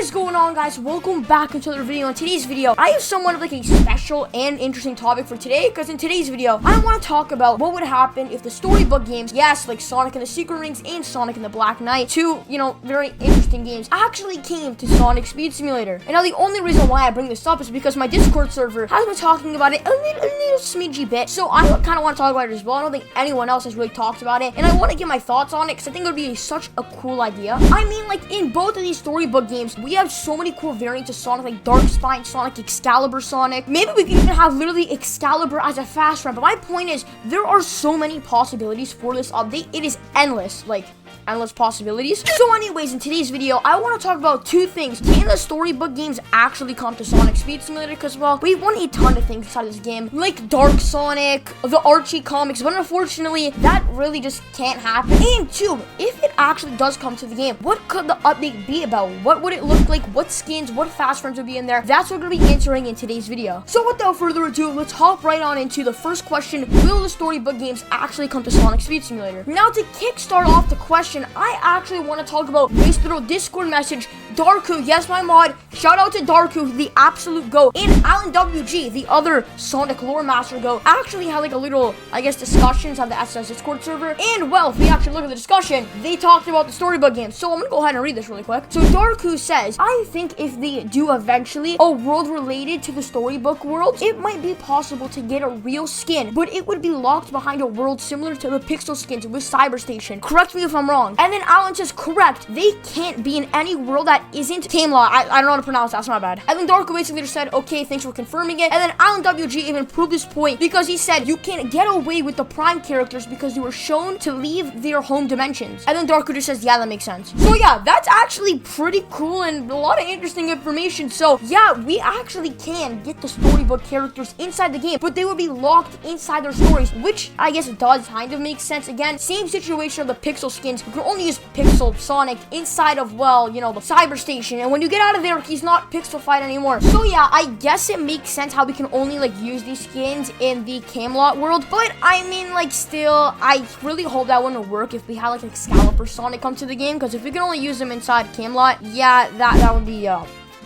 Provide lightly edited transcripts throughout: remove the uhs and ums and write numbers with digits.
is going on, guys? Welcome back into another video. In today's video, I have somewhat of like a special and interesting topic for today, because in today's video, I want to talk about what would happen if the storybook games, yes, like Sonic and the Secret Rings and Sonic and the Black Knight, two, very interesting games, actually came to Sonic Speed Simulator. And now the only reason why I bring this up is because my Discord server has been talking about it a little smidgy bit, so I kind of want to talk about it as well. I don't think anyone else has really talked about it, and I want to get my thoughts on it, because I think it would be such a cool idea. I mean, like, in both of these storybook games, we have so many cool variants of Sonic, like Dark Spine Sonic, Excalibur Sonic. Maybe we could even have literally Excalibur as a fast run, but my point is, there are so many possibilities for this update. It is endless, like, endless possibilities. So anyways, in today's video, I want to talk about two things. Can the storybook games actually come to Sonic Speed Simulator? Because, well, we want a ton of things inside of this game, like Dark Sonic, the Archie comics, but unfortunately, that really just can't happen. And two, if it actually does come to the game, what could the update be about? What would it look like? What skins, what fast runs would be in there? That's what we're going to be answering in today's video. So without further ado, let's hop right on into the first question. Will the storybook games actually come to Sonic Speed Simulator? Now, to kickstart off the question, I actually want to talk about this little Discord message. Darku, yes, my mod, shout out to Darku, the absolute GOAT, and Alan WG, the other Sonic lore master GOAT, actually had like a little, I guess, discussions on the SS Discord server. And well, if we actually look at the discussion, they talked about the storybook games. So I'm gonna go ahead and read this really quick. So Darku says, I think if they do eventually a world related to the storybook world, it might be possible to get a real skin, but it would be locked behind a world similar to the pixel skins with Cyberstation. Correct me if I'm wrong. And then Alan says, correct, they can't be in any world that isn't Camelot. I don't know how to pronounce that, that's my bad. And then Darko basically just said, okay, thanks for confirming it. And then Alan WG even proved this point because he said, you can't get away with the Prime characters because you were shown to leave their home dimensions. And then Darko just says, yeah, that makes sense. So yeah, that's actually pretty cool and a lot of interesting information. So yeah, we actually can get the storybook characters inside the game, but they would be locked inside their stories, which I guess does kind of make sense. Again, same situation of the pixel skins. You can only use Pixel Sonic inside of, well, the Cyberstation, and when you get out of there, he's not pixelified anymore. So yeah, I guess it makes sense how we can only like use these skins in the Camelot world, but I mean, like, still, I really hope that wouldn't work if we had like Excalibur Sonic come to the game, because if we can only use them inside Camelot, yeah, that would be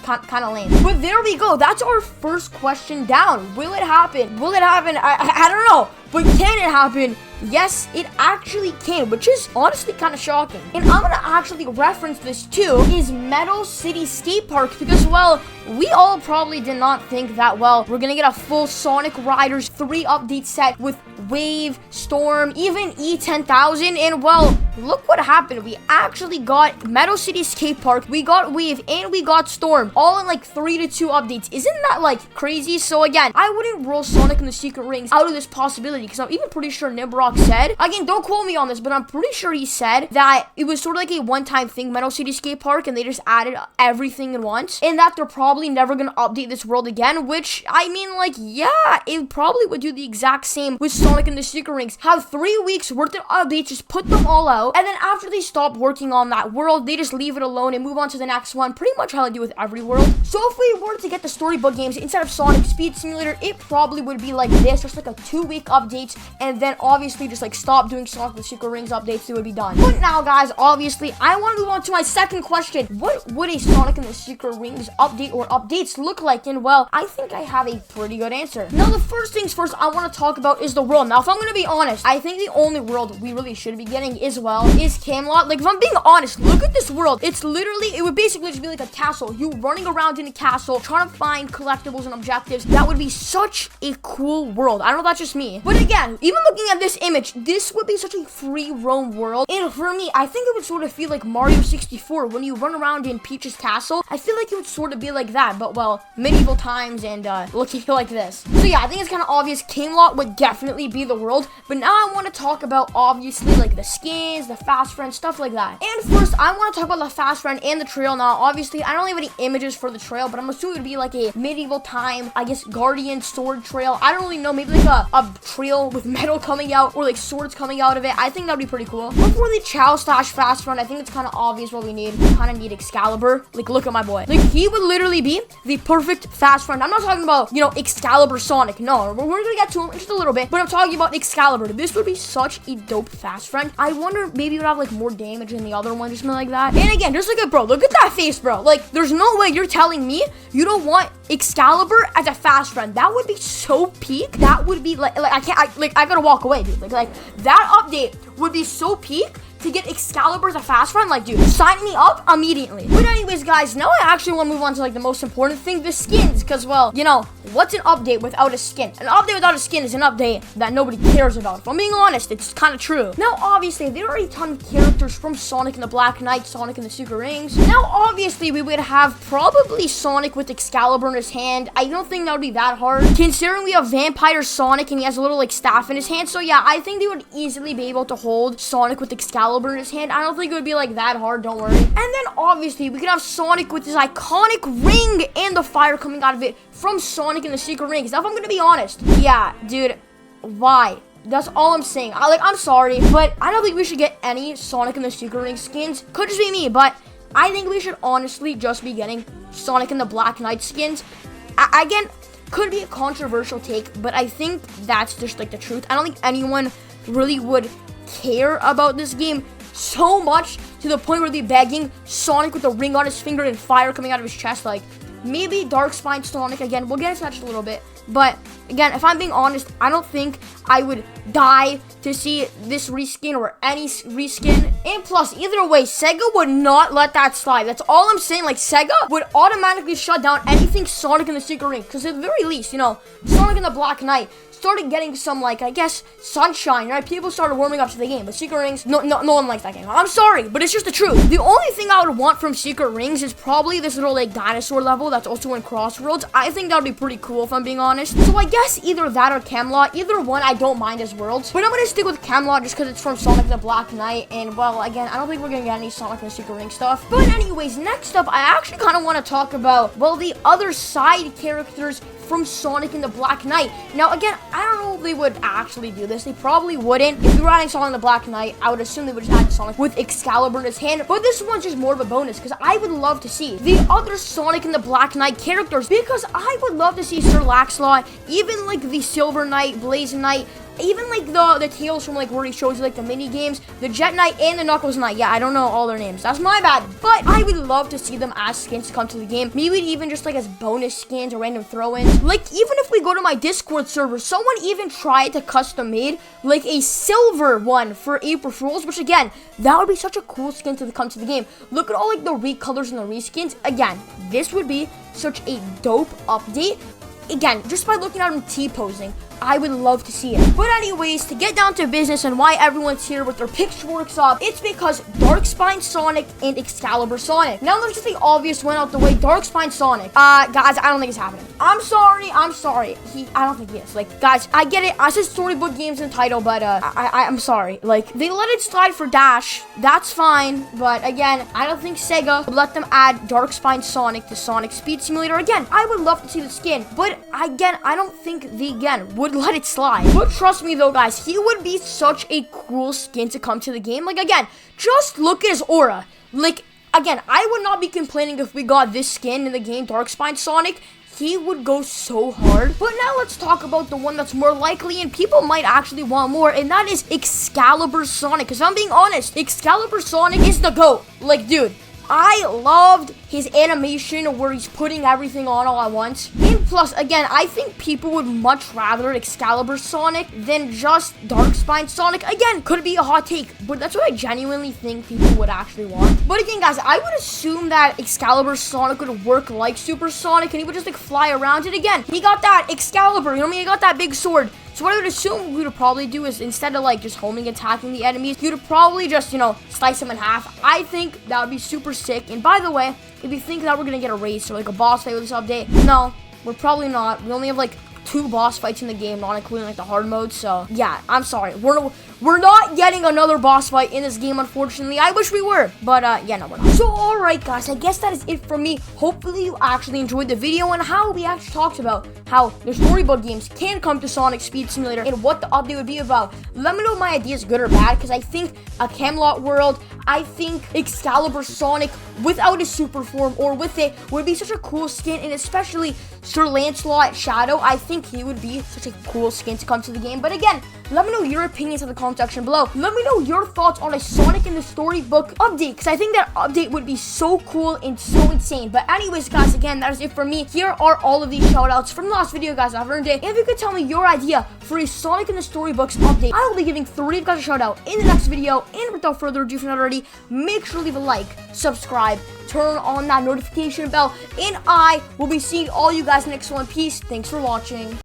kind of lame. But there we go, that's our first question down. Will it happen? Will it happen? I don't know, but can it happen? Yes, it actually can, which is honestly kind of shocking. And I'm gonna actually reference this too, is Metal City Skate Park, because, well, we all probably did not think that, well, we're gonna get a full Sonic Riders 3 update set with Wave, Storm, even E10,000, and well, look what happened. We actually got Metal City Skate Park, we got Wave, and we got Storm, all in like 3 to 2 updates. Isn't that like crazy? So again, I wouldn't rule Sonic and the Secret Rings out of this possibility, because I'm even pretty sure Nibrock said, again, don't quote me on this, but I'm pretty sure he said that it was sort of like a one-time thing, Metal City Skate Park, and they just added everything in once, and that they're probably never gonna update this world again, which, I mean, like, yeah, it probably would do the exact same with Sonic and the Secret Rings. Have 3 weeks worth of updates, just put them all out, and then after they stop working on that world, they just leave it alone and move on to the next one, pretty much how they do with every world. So if we were to get the storybook games instead of Sonic Speed Simulator, it probably would be like this, just like a 2-week update, and then obviously just like stop doing Sonic the Secret Rings updates, they would be done. But now, guys, obviously, I want to move on to my second question. What would a Sonic and the Secret Rings update or updates look like? And well, I think I have a pretty good answer. Now, the first things first I want to talk about is the world. Now, if I'm going to be honest, I think the only world we really should be getting is Camelot. Like, if I'm being honest, look at this world. It's literally, it would basically just be like a castle. You running around in a castle, trying to find collectibles and objectives. That would be such a cool world. I don't know if that's just me. But again, even looking at this image, this would be such a free roam world. And for me, I think it would sort of feel like Mario 64 when you run around in Peach's castle. I feel like it would sort of be like that, but well, medieval times and looking like this. So yeah, I think it's kind of obvious Camelot would definitely be the world. But now I want to talk about, obviously, like the skins, the fast friends, stuff like that. And first, I want to talk about the fast friend and the trail. Now, obviously, I don't have any images for the trail, but I'm assuming it would be like a medieval time, I guess, Guardian sword trail. I don't really know, maybe like a trail with metal coming out or like swords coming out of it. I think that would be pretty cool. But for the Chow Stash fast run, I think it's kind of obvious what we need. We kind of need Excalibur. Like, look at my boy. Like, he would literally be the perfect fast run. I'm not talking about, Excalibur Sonic. No, we're gonna get to him in just a little bit. But I'm talking talking about Excalibur. This would be such a dope fast friend. I wonder maybe it would have like more damage than the other one, just something like that. And again, just look at bro. Look at that face, bro. Like, there's no way you're telling me you don't want Excalibur as a fast friend. That would be so peak. That would be like I gotta walk away, dude. Like that update would be so peak. To get Excalibur as a fast friend, like, dude, sign me up immediately. But anyways, guys, now I actually want to move on to, like, the most important thing, the skins. Because, well, you know, what's an update without a skin? An update without a skin is an update that nobody cares about. If I'm being honest, it's kind of true. Now, obviously, there are a ton of characters from Sonic and the Black Knight, Sonic and the Secret Rings. Now, obviously, we would have probably Sonic with Excalibur in his hand. I don't think that would be that hard, considering we have Vampire Sonic and he has a little, like, staff in his hand. So, yeah, I think they would easily be able to hold Sonic with Excalibur in his hand. I don't think it would be like that hard, don't worry. And then obviously we could have Sonic with his iconic ring and the fire coming out of it from Sonic and the Secret Rings. Now if I'm gonna be honest, yeah, dude, why? That's all I'm saying. I'm sorry, but I don't think we should get any Sonic and the Secret Rings skins. Could just be me, but I think we should honestly just be getting Sonic and the Black Knight skins. Again, could be a controversial take, but I think that's just like the truth. I don't think anyone really would care about this game so much to the point where they're begging Sonic with a ring on his finger and fire coming out of his chest. Like, maybe Dark Spine Sonic, again, we'll get into that just a little bit. But, again, if I'm being honest, I don't think I would die to see this reskin or any reskin. And plus, either way, Sega would not let that slide. That's all I'm saying. Like, Sega would automatically shut down anything Sonic and the Secret Ring. Because at the very least, you know, Sonic and the Black Knight started getting some, like, I guess, sunshine, right? People started warming up to the game, but Secret Rings, no one likes that game. I'm sorry, but it's just the truth. The only thing I would want from Secret Rings is probably this little, like, dinosaur level that's also in Crossroads. I think that would be pretty cool, if I'm being honest. So I guess either that or Camelot. Either one, I don't mind as worlds. But I'm gonna stick with Camelot just because it's from Sonic the Black Knight, and, well, again, I don't think we're gonna get any Sonic and the Secret Ring stuff. But anyways, next up, I actually kind of want to talk about, well, the other side characters from Sonic and the Black Knight. Now, again, I don't know if they would actually do this. They probably wouldn't. If we were adding Sonic the Black Knight, I would assume they would just add Sonic with Excalibur in his hand. But this one's just more of a bonus because I would love to see the other Sonic and the Black Knight characters, because I would love to see Sir Laxlaw, even like the Silver Knight, Blaze Knight, even like the Tails from like where he shows you like the mini games, the Jet Knight and the Knuckles Knight. Yeah, I don't know all their names. That's my bad. But I would love to see them as skins come to the game. Maybe even just like as bonus skins or random throw-ins. Like even if we go to my Discord server, someone even tried to custom made like a silver one for April Fools, which again, that would be such a cool skin to come to the game. Look at all like the recolors and the reskins. Again, this would be such a dope update. Again, just by looking at him T-posing, I would love to see it. But anyways, to get down to business and why everyone's here with their pitchforks up, it's because Dark Spine Sonic and Excalibur Sonic. Now let's get the obvious one out the way. Dark Spine Sonic. Guys, I don't think it's happening. I'm sorry. I don't think he is. Like, guys, I get it. I said storybook games in the title, but I'm sorry. Like, they let it slide for Dash. That's fine. But again, I don't think Sega would let them add Dark Spine Sonic to Sonic Speed Simulator. Again, I would love to see the skin, but again, I don't think they would let it slide. But trust me though, guys, he would be such a cool skin to come to the game. Like, again, just look at his aura. Like, again, I would not be complaining if we got this skin in the game, Dark Spine Sonic. He would go so hard. But now let's talk about the one that's more likely and people might actually want more, and that is Excalibur Sonic. Because I'm being honest, Excalibur Sonic is the GOAT. Like, dude, I loved his animation where he's putting everything on all at once. And plus, again, I think people would much rather Excalibur Sonic than just Dark Spine Sonic. Again, could be a hot take, but that's what I genuinely think people would actually want. But again, guys, I would assume that Excalibur Sonic would work like Super Sonic and he would just like fly around it. Again, he got that Excalibur, you know what I mean? He got that big sword. So what I would assume we would probably do is, instead of like just homing attacking the enemies, you would probably just, you know, slice them in half. I think that would be super sick. And by the way, if you think that we're gonna get a race or like a boss fight with this update, no, we're probably not. We only have like 2 boss fights in the game, not including like the hard mode. So yeah, I'm sorry, we're not getting another boss fight in this game, unfortunately. I wish we were, but yeah, no, we're not. So alright guys, I guess that is it from me. Hopefully you actually enjoyed the video and how we actually talked about how the storybook games can come to Sonic Speed Simulator and what the update would be about. Let me know if my idea is good or bad, because I think a Camelot world, I think Excalibur Sonic without his super form or with it would be such a cool skin, and especially Sir Lancelot Shadow, I think he would be such a cool skin to come to the game. But again, let me know your opinions in the comment section below. Let me know your thoughts on a Sonic in the Storybook update, because I think that update would be so cool and so insane. But anyways, guys, again, that is it for me. Here are all of these shoutouts from the last video, guys, I've earned it. And if you could tell me your idea for a Sonic in the Storybooks update, I will be giving 3 of you guys a shout out in the next video. And without further ado, if you're not already, make sure to leave a like, subscribe, turn on that notification bell, and I will be seeing all you guys in the next one. Peace. Thanks for watching.